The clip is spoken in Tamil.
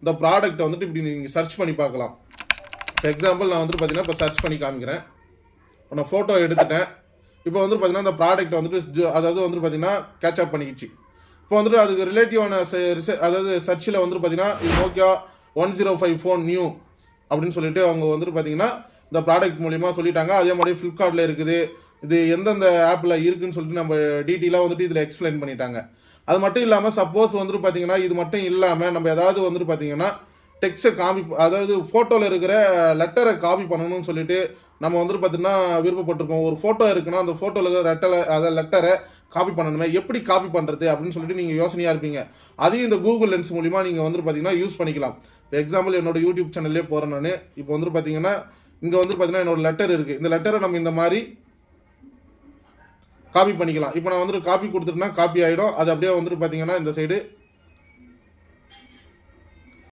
இந்த ப்ராடக்ட்டை வந்துட்டு இப்படி நீங்கள் சர்ச் பண்ணி பார்க்கலாம். இப்போ எக்ஸாம்பிள் நான் வந்துட்டு பார்த்தீங்கன்னா இப்போ சர்ச் பண்ணி காமிக்கிறேன். இப்போ நான் ஃபோட்டோ எடுத்துட்டேன். இப்போ வந்துட்டு பார்த்தீங்கன்னா இந்த ப்ராடக்ட்டை வந்துட்டு அதாவது வந்துட்டு பார்த்தீங்கன்னா கேட்சப் பண்ணிக்கிச்சு. இப்போ வந்துட்டு அதுக்கு ரிலேட்டிவான அதாவது சர்ச்சில் வந்துட்டு பார்த்தீங்கன்னா இது நோக்கியா 105 ஃபோன் நியூ அப்படின்னு சொல்லிட்டு அவங்க வந்துட்டு பார்த்தீங்கன்னா இந்த ப்ராடக்ட் மூலிமா சொல்லிட்டாங்க. அதே மாதிரி ஃப்ளிப்கார்ட்டில் இருக்குது, இது எந்தெந்த ஆப்பில் இருக்குதுன்னு சொல்லிட்டு நம்ம டீட்டெயிலாக வந்துட்டு இதில் எக்ஸ்பிளைன் பண்ணிட்டாங்க. அது மட்டும் இல்லாமல் சப்போஸ் வந்துட்டு பார்த்தீங்கன்னா இது மட்டும் இல்லாமல் நம்ம ஏதாவது வந்துட்டு பார்த்தீங்கன்னா டெக்ஸ்ட்டை அதாவது ஃபோட்டோவில் இருக்கிற லெட்டரை காப்பி பண்ணணும்னு சொல்லிட்டு நம்ம வந்துட்டு பார்த்தீங்கன்னா விருப்பப்பட்டிருக்கோம். ஒரு ஃபோட்டோ இருக்குன்னா அந்த ஃபோட்டோவில் இருக்கிற லெட்டரை காப்பி பண்ணணுமே, எப்படி காப்பி பண்ணுறது அப்படின்னு சொல்லிட்டு நீங்கள் யோசனையாக இருப்பீங்க. அதையும் இந்த கூகுள் லென்ஸ் மூலிமா நீங்கள் வந்துட்டு பார்த்தீங்கன்னா யூஸ் பண்ணிக்கலாம். எக்ஸாம்பிள் என்னோட யூடியூப் சேனல்லே போகிறேன் நான். இப்போ வந்துட்டு பார்த்தீங்கன்னா இங்கே வந்துட்டு பார்த்தீங்கன்னா என்னோட லெட்டர் இருக்குது. இந்த லெட்டரை நம்ம இந்த மாதிரி காப்பி பண்ணிக்கலாம். இப்போ நான் வந்துட்டு காப்பி கொடுத்துட்டுனா காப்பி ஆகிடும். அது அப்படியே வந்துட்டு பார்த்தீங்கன்னா இந்த சைடு